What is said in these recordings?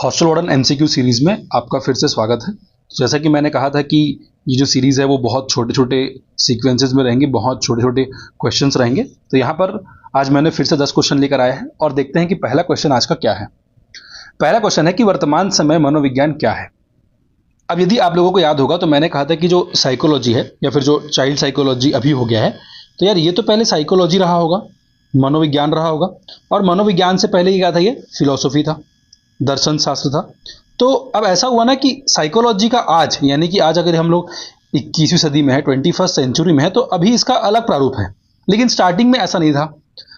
Hostel warden MCQ series में आपका फिर से स्वागत है। जैसा कि मैंने कहा था कि ये जो सीरीज़ है वो बहुत छोटे छोटे सीक्वेंसेस में रहेंगी, बहुत छोटे छोटे क्वेश्चंस रहेंगे। तो यहाँ पर आज मैंने फिर से 10 क्वेश्चन लेकर आया है और देखते हैं कि पहला क्वेश्चन आज का क्या है। पहला क्वेश्चन है कि वर्तमान समय मनोविज्ञान क्या है। अब यदि आप लोगों को याद होगा तो मैंने कहा था कि जो साइकोलॉजी है या फिर जो चाइल्ड साइकोलॉजी अभी हो गया है, तो यार ये तो पहले साइकोलॉजी रहा होगा, मनोविज्ञान रहा होगा। और मनोविज्ञान से पहले क्या था, ये फिलॉसफी था, दर्शन शास्त्र था। तो अब ऐसा हुआ ना कि साइकोलॉजी का आज, यानी कि आज अगर हम लोग 21वीं सदी में है, 21st सेंचुरी में है, तो अभी इसका अलग प्रारूप है। लेकिन स्टार्टिंग में ऐसा नहीं था।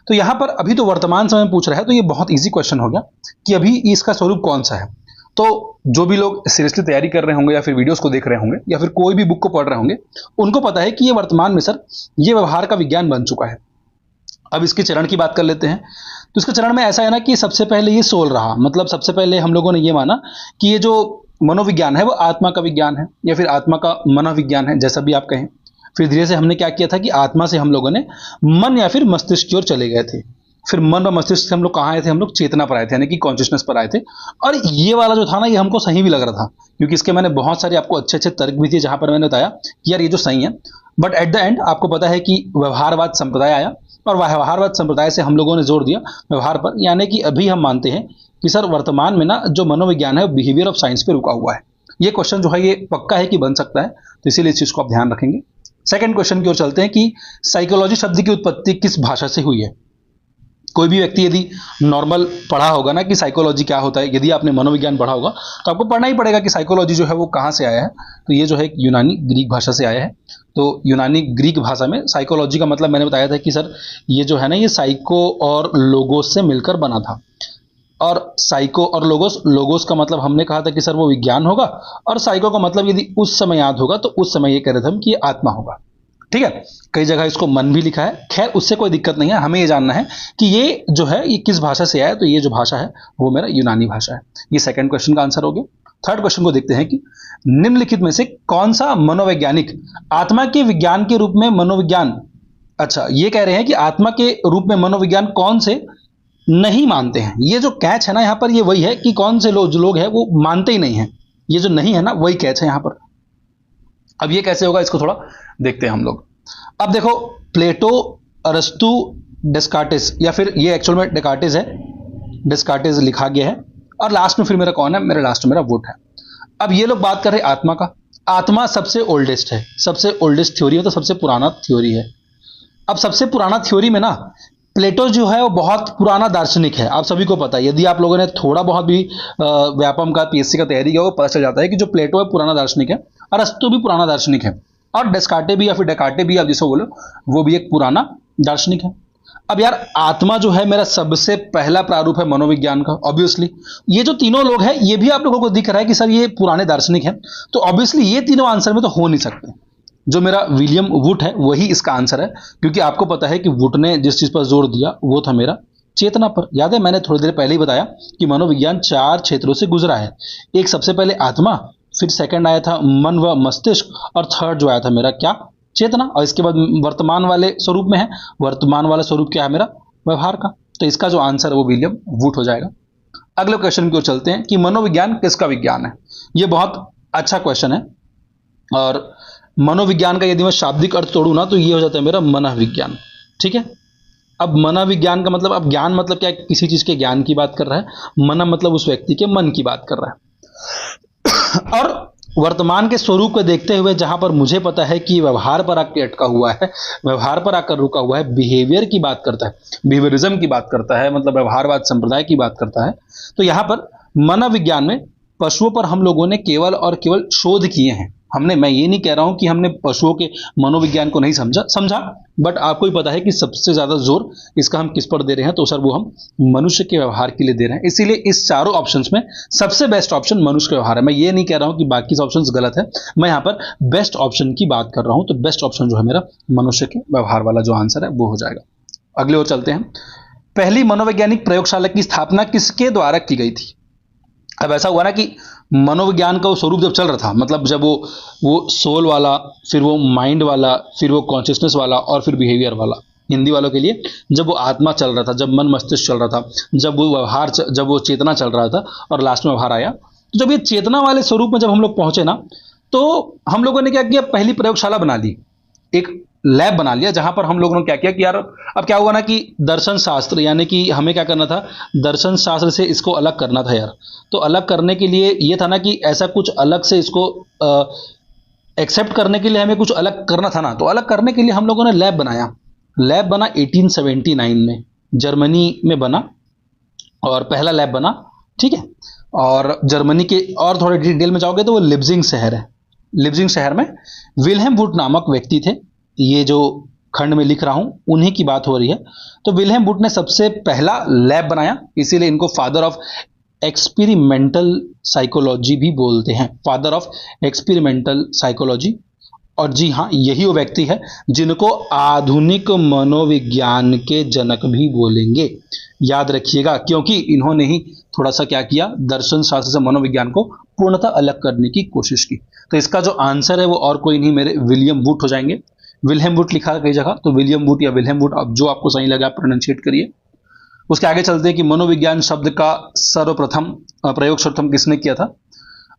तो यहाँ पर अभी तो वर्तमान समय पूछ रहा है, तो ये बहुत इजी क्वेश्चन हो गया कि अभी इसका स्वरूप कौन सा है। तो जो भी लोग सीरियसली तैयारी कर रहे होंगे या फिर वीडियोस को देख रहे होंगे या फिर कोई भी बुक को पढ़ रहे होंगे, उनको पता है कि ये वर्तमान में सर ये व्यवहार का विज्ञान बन चुका है। अब इसके चरण की बात कर लेते हैं। तो इसके चरण में ऐसा है ना कि सबसे पहले ये सोल रहा, मतलब सबसे पहले हम लोगों ने ये माना कि ये जो मनोविज्ञान है वो आत्मा का विज्ञान है या फिर आत्मा का मनोविज्ञान है, जैसा भी आप कहें। फिर धीरे से हमने क्या किया था कि आत्मा से हम लोगों ने मन या फिर मस्तिष्क की ओर चले गए थे। फिर मन व मस्तिष्क से हम लोग कहाँ आए थे, हम लोग चेतना पर आए थे, यानी कि कॉन्शियसनेस पर आए थे। और ये वाला जो था ना, ये हमको सही भी लग रहा था, क्योंकि इसके मैंने बहुत सारे आपको अच्छे अच्छे तर्क भी थे जहां पर मैंने बताया कि यार ये जो सही है। बट एट द एंड आपको पता है कि व्यवहारवाद संप्रदाय आया और व्यवहारवाद संप्रदाय से हम लोगों ने जोर दिया व्यवहार पर, यानी कि अभी हम मानते हैं कि सर वर्तमान में ना जो मनोविज्ञान है वो बिहेवियर ऑफ साइंस पे रुका हुआ है। ये क्वेश्चन जो है ये पक्का है कि बन सकता है, तो इसीलिए इस चीज को आप ध्यान रखेंगे। सेकंड क्वेश्चन की ओर चलते हैं कि साइकोलॉजी शब्द की उत्पत्ति किस भाषा से हुई है। कोई भी व्यक्ति यदि नॉर्मल पढ़ा होगा ना कि साइकोलॉजी क्या होता है, यदि आपने मनोविज्ञान पढ़ा होगा तो आपको पढ़ना ही पड़ेगा कि साइकोलॉजी जो है वो कहाँ से आया है। तो ये जो है यूनानी ग्रीक भाषा से आया है। तो यूनानी ग्रीक भाषा में साइकोलॉजी का मतलब मैंने बताया था कि सर ये जो है ना, ये साइको और लोगोस से मिलकर बना था। और साइको और लोगोस, लोगोस का मतलब हमने कहा था कि सर वो विज्ञान होगा, और साइको का मतलब यदि उस समय याद होगा तो उस समय ये कह रहे थे हम कि ये आत्मा होगा। ठीक है, कई जगह इसको मन भी लिखा है, खैर उससे कोई दिक्कत नहीं है। हमें ये जानना है कि ये जो है ये किस भाषा से आया है। तो ये जो भाषा है वो मेरा यूनानी भाषा है। ये सेकंड क्वेश्चन का आंसर हो गया। थर्ड क्वेश्चन को देखते हैं कि निम्नलिखित में से कौन सा मनोवैज्ञानिक आत्मा के विज्ञान के रूप में मनोविज्ञान, अच्छा ये कह रहे हैं कि आत्मा के रूप में मनोविज्ञान कौन से नहीं मानते हैं। ये जो कैच है ना यहाँ पर, ये वही है कि कौन से लोग जो लोग हैं वो मानते ही नहीं है। ये जो नहीं है ना, वही कैच है यहाँ पर। अब ये कैसे होगा, इसको थोड़ा देखते हैं हम लोग। अब देखो, प्लेटो, अरस्तु, डेस्कार्टेस, या फिर ये एक्चुअल में डेकार्टेस है, डेस्कार्टेस लिखा गया है। और लास्ट में फिर मेरा कौन है, मेरा लास्ट में मेरा वुड है। अब ये लोग बात कर रहे हैं आत्मा का। आत्मा सबसे ओल्डेस्ट है, सबसे ओल्डेस्ट थ्योरी है, तो सबसे पुराना थ्योरी है। अब सबसे पुराना थ्योरी में ना प्लेटो जो है वो बहुत पुराना दार्शनिक है। आप सभी को पता है, यदि आप लोगों ने थोड़ा बहुत भी व्यापम का, पीएससी का तैयारी किया, वो पता चल जाता है कि जो प्लेटो है पुराना दार्शनिक है, अरस्तु भी पुराना दार्शनिक है, और डेस्कार्टे भी या फिर डेकार्टे भी आप जिसको बोलो, वो भी एक पुराना दार्शनिक है। अब यार आत्मा जो है मेरा सबसे पहला प्रारूप है मनोविज्ञान का। ऑब्वियसली ये जो तीनों लोग हैं, ये भी आप लोगों को दिख रहा है कि सर ये पुराने दार्शनिक हैं, तो ऑब्वियसली ये तीनों आंसर में तो हो नहीं सकते। जो मेरा विलियम वुड है वही इसका आंसर है, क्योंकि आपको पता है कि वुड ने जिस चीज पर जोर दिया वो था मेरा चेतना पर। याद है, मैंने थोड़ी देर पहले ही बताया कि मनोविज्ञान 4 क्षेत्रों से गुजरा है। एक सबसे पहले आत्मा, फिर सेकंड आया था मन व मस्तिष्क, और थर्ड जो आया था मेरा क्या, चेतना। और इसके बाद वर्तमान वाले स्वरूप में है। वर्तमान वाला स्वरूप क्या है मेरा, व्यवहार का। तो इसका जो आंसर है वो विलियम वुड हो जाएगा। अगले क्वेश्चन की ओर चलते हैं कि मनोविज्ञान किसका विज्ञान है। ये बहुत अच्छा क्वेश्चन है। और मनोविज्ञान का यदि मैं शाब्दिक अर्थ तोड़ू ना, तो ये हो जाता है मेरा मनोविज्ञान। ठीक है, अब मनोविज्ञान का मतलब, अब ज्ञान मतलब क्या, किसी चीज के ज्ञान की बात कर रहा है। मन मतलब उस व्यक्ति के मन की बात कर रहा है। और वर्तमान के स्वरूप को देखते हुए जहां पर मुझे पता है कि व्यवहार पर आकर अटका हुआ है, व्यवहार पर आकर रुका हुआ है, बिहेवियर की बात करता है, बिहेवियरिज्म की बात करता है, मतलब व्यवहारवाद संप्रदाय की बात करता है। तो यहां पर मनोविज्ञान में पशुओं पर हम लोगों ने केवल और केवल शोध किए हैं। मैं ये नहीं कह रहा हूं कि हमने पशुओं के मनोविज्ञान को नहीं समझा, बट आपको ही पता है कि सबसे ज्यादा जोर इसका हम किस पर दे रहे हैं, तो सर वो हम मनुष्य के व्यवहार के लिए दे रहे हैं। इसीलिए इस चारों ऑप्शंस में सबसे बेस्ट ऑप्शन मनुष्य का व्यवहार है। मैं ये नहीं कह रहा हूं कि बाकी ऑप्शंस गलत है, मैं यहाँ पर बेस्ट ऑप्शन की बात कर रहा हूं। तो बेस्ट ऑप्शन जो है मेरा मनुष्य के व्यवहार वाला जो आंसर है वो हो जाएगा। अगले ओर चलते हैं। पहली मनोवैज्ञानिक प्रयोगशाला की स्थापना किसके द्वारा की गई थी। अब ऐसा हुआ ना कि मनोविज्ञान का वो स्वरूप जब चल रहा था, मतलब जब वो सोल वाला, फिर वो माइंड वाला, फिर वो कॉन्शियसनेस वाला, और फिर बिहेवियर वाला, हिंदी वालों के लिए, जब वो आत्मा चल रहा था, जब मन मस्तिष्क चल रहा था, जब वो व्यवहार, जब वो चेतना चल रहा था और लास्ट में व्यवहार आया। तो जब ये चेतना वाले स्वरूप में जब हम लोग पहुंचे ना, तो हम लोगों ने क्या किया, पहली प्रयोगशाला बना ली, एक लैब बना लिया, जहां पर हम लोगों ने क्या किया कि यार अब क्या हुआ ना कि दर्शन शास्त्र, यानी कि हमें क्या करना था, दर्शन शास्त्र से इसको अलग करना था यार। तो अलग करने के लिए ये था ना कि ऐसा कुछ अलग से इसको एक्सेप्ट करने के लिए हमें कुछ अलग करना था ना। तो अलग करने के लिए हम लोगों ने लैब बनाया। लैब बना 1879 में, जर्मनी में बना, और पहला लैब बना, ठीक है। और जर्मनी के और थोड़े डिटेल में जाओगे तो वो लिप्जिंग शहर है। लिप्जिंग शहर में विल्हेम वुड नामक व्यक्ति थे, ये जो खंड में लिख रहा हूं उन्हीं की बात हो रही है। तो विल्हेम वुड ने सबसे पहला लैब बनाया, इसीलिए इनको फादर ऑफ एक्सपेरिमेंटल साइकोलॉजी भी बोलते हैं, फादर ऑफ एक्सपेरिमेंटल साइकोलॉजी। और जी हाँ, यही वो व्यक्ति है जिनको आधुनिक मनोविज्ञान के जनक भी बोलेंगे, याद रखिएगा, क्योंकि इन्होंने ही थोड़ा सा क्या किया, दर्शन शास्त्र से मनोविज्ञान को पूर्णतः अलग करने की कोशिश की। तो इसका जो आंसर है वो और कोई नहीं, मेरे विलियम वुड हो जाएंगे। विल्हेम वुड लिखा कई जगह, तो विलियम वुड या विल्हेम वुड, अब जो आपको सही लगे आप प्रोनाउंशिएट करिए। उसके आगे चलते हैं कि मनोविज्ञान शब्द का सर्वप्रथम प्रयोग सर्वप्रथम किसने किया था।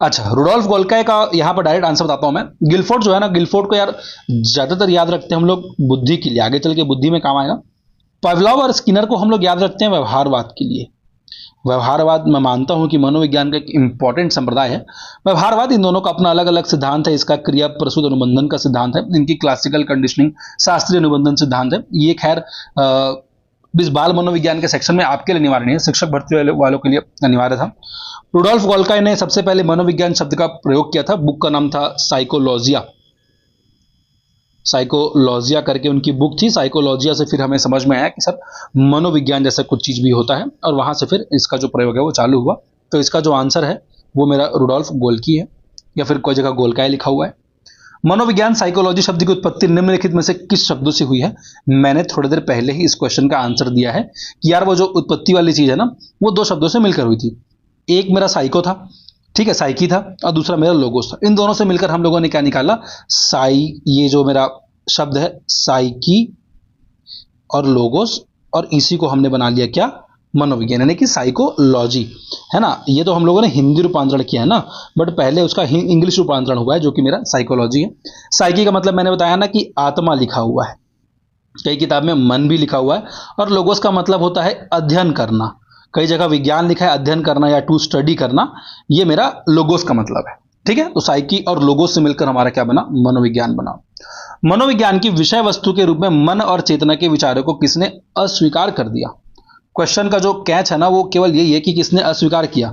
अच्छा, रुडोल्फ गोल्काय का यहाँ पर डायरेक्ट आंसर बताता हूं मैं। गिलफोर्ड जो है ना, गिलफोर्ड को यार ज्यादातर याद रखते हैं हम लोग बुद्धि के लिए, आगे चल के बुद्धि में काम आएगा। पावलोव और स्किनर को हम लोग याद रखते हैं व्यवहारवाद के लिए। व्यवहारवाद मैं मानता हूं कि मनोविज्ञान का एक इंपॉर्टेंट संप्रदाय है व्यवहारवाद। इन दोनों का अपना अलग अलग सिद्धांत है। इसका क्रिया प्रसूत अनुबंधन का सिद्धांत है, इनकी क्लासिकल कंडीशनिंग शास्त्रीय अनुबंधन सिद्धांत है। ये खैर इस बाल मनोविज्ञान के सेक्शन में आपके लिए अनिवार्य नहीं है, शिक्षक भर्ती वालों के लिए अनिवार्य था। रुडोल्फ गोल्काय ने सबसे पहले मनोविज्ञान शब्द का प्रयोग किया था। बुक का नाम था साइकोलॉजिया। साइकोलॉजिया करके उनकी बुक थी। साइकोलॉजिया से फिर हमें समझ में आया कि सर मनोविज्ञान जैसा कुछ चीज भी होता है, और वहां से फिर इसका जो प्रयोग है वो चालू हुआ। तो इसका जो आंसर है वो मेरा रुडोल्फ गोल्की है, या फिर कोई जगह गोल्काय लिखा हुआ है। मनोविज्ञान साइकोलॉजी शब्द की उत्पत्ति निम्नलिखित में से किस शब्दों से हुई है। मैंने थोड़ी देर पहले ही इस क्वेश्चन का आंसर दिया है कि यार वो जो उत्पत्ति वाली चीज है ना, वो दो शब्दों से मिलकर हुई थी। एक मेरा साइको था, ठीक है, साइकी था, और दूसरा मेरा लोगोस था। इन दोनों से मिलकर हम लोगों ने क्या निकाला, ये जो मेरा शब्द है साइकी और लोगोस, और इसी को हमने बना लिया क्या, मनोविज्ञान, यानी कि साइकोलॉजी, है ना। ये तो हम लोगों ने हिंदी रूपांतरण किया है ना, बट पहले उसका इंग्लिश रूपांतरण हुआ है जो कि मेरा साइकोलॉजी है। साइकी का मतलब मैंने बताया ना कि आत्मा लिखा हुआ है, कई किताब में मन भी लिखा हुआ है। और लोगोस का मतलब होता है अध्ययन करना, कई जगह विज्ञान लिखा है, अध्ययन करना या टू स्टडी करना, ये मेरा लोगोस का मतलब है, ठीक है। तो साइकी और लोगोस से मिलकर हमारा क्या बना, मनोविज्ञान बना। मनोविज्ञान की विषय वस्तु के रूप में मन और चेतना के विचारों को किसने अस्वीकार कर दिया। क्वेश्चन का जो कैच है ना वो केवल यही है कि किसने अस्वीकार किया।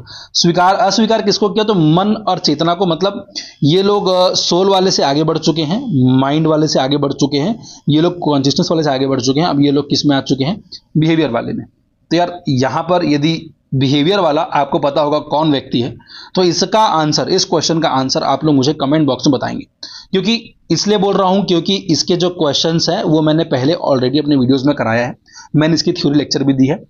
अस्वीकार किसको किया, तो मन और चेतना को। मतलब ये लोग सोल वाले से आगे बढ़ चुके हैं, माइंड वाले से आगे बढ़ चुके हैं, ये लोग कॉन्शियसनेस वाले से आगे बढ़ चुके हैं। अब ये लोग किस में आ चुके हैं, बिहेवियर वाले में। तो यार यहां पर यदि बिहेवियर वाला आपको पता होगा कौन व्यक्ति है, तो इसका आंसर, इस क्वेश्चन का आंसर आप लोग मुझे कमेंट बॉक्स में बताएंगे। क्योंकि इसलिए बोल रहा हूं क्योंकि इसके जो क्वेश्चंस हैं वो मैंने पहले ऑलरेडी अपने वीडियोस में कराया है, मैंने इसकी थ्योरी लेक्चर भी दी है।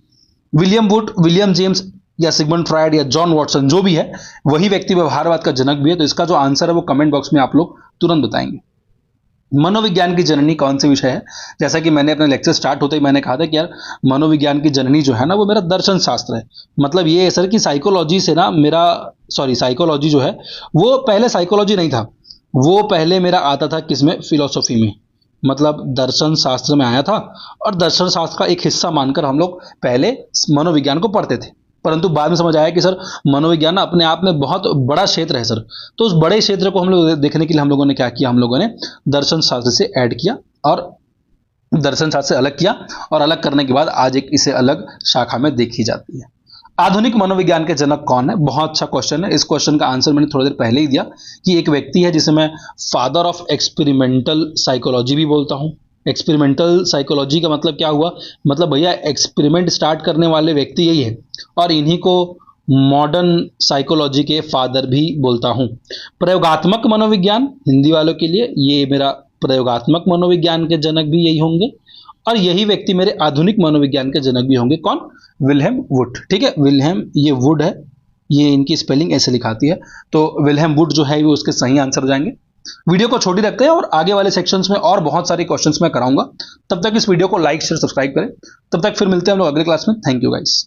विलियम वुड, विलियम जेम्स या सिगमंड फ्रायड या जॉन वॉटसन जो भी है, वही व्यक्ति व्यवहारवाद का जनक भी है। तो इसका जो आंसर है वो कमेंट बॉक्स में आप लोग तुरंत बताएंगे। मनोविज्ञान की जननी कौन से विषय है। जैसा कि मैंने अपने लेक्चर स्टार्ट होते ही मैंने कहा था कि यार मनोविज्ञान की जननी जो है ना वो मेरा दर्शन शास्त्र है। मतलब ये है सर कि साइकोलॉजी से ना मेरा, साइकोलॉजी जो है वो पहले साइकोलॉजी नहीं था, वो पहले मेरा आता था किसमें, फिलॉसफी में। मतलब दर्शन शास्त्र में आया था, और दर्शन शास्त्र का एक हिस्सा मानकर हम लोग पहले मनोविज्ञान को पढ़ते थे। परंतु बाद में समझ आया कि सर मनोविज्ञान अपने आप में बहुत बड़ा क्षेत्र है सर। तो उस बड़े क्षेत्र को हम लोग देखने के लिए हम लोगों ने क्या किया, हम लोगों ने दर्शन शास्त्र से ऐड किया और दर्शन शास्त्र से अलग किया, और अलग करने के बाद आज एक इसे अलग शाखा में देखी जाती है। आधुनिक मनोविज्ञान के जनक कौन है, बहुत अच्छा क्वेश्चन है। इस क्वेश्चन का आंसर मैंने थोड़ी देर पहले ही दिया कि एक व्यक्ति है जिसे मैं फादर ऑफ एक्सपेरिमेंटल साइकोलॉजी भी बोलता हूं। एक्सपेरिमेंटल साइकोलॉजी का मतलब क्या हुआ, मतलब भैया एक्सपेरिमेंट स्टार्ट करने वाले व्यक्ति यही है, और इन्हीं को मॉडर्न साइकोलॉजी के फादर भी बोलता हूं। प्रयोगात्मक मनोविज्ञान हिंदी वालों के लिए, ये मेरा प्रयोगात्मक मनोविज्ञान के जनक भी यही होंगे, और यही व्यक्ति मेरे आधुनिक मनोविज्ञान के जनक भी होंगे। कौन, विल्हेम वुड, ठीक है। विल्हेम, ये वुड है, ये इनकी स्पेलिंग ऐसे लिखाती है, तो विल्हेम वुड जो है वो उसके सही आंसर हो जाएंगे। वीडियो को छोटी रखते हैं और आगे वाले सेक्शंस में और बहुत सारे क्वेश्चंस मैं कराऊंगा। तब तक इस वीडियो को लाइक शेयर सब्सक्राइब करें। तब तक फिर मिलते हैं हम लोग अगले क्लास में। Thank you guys.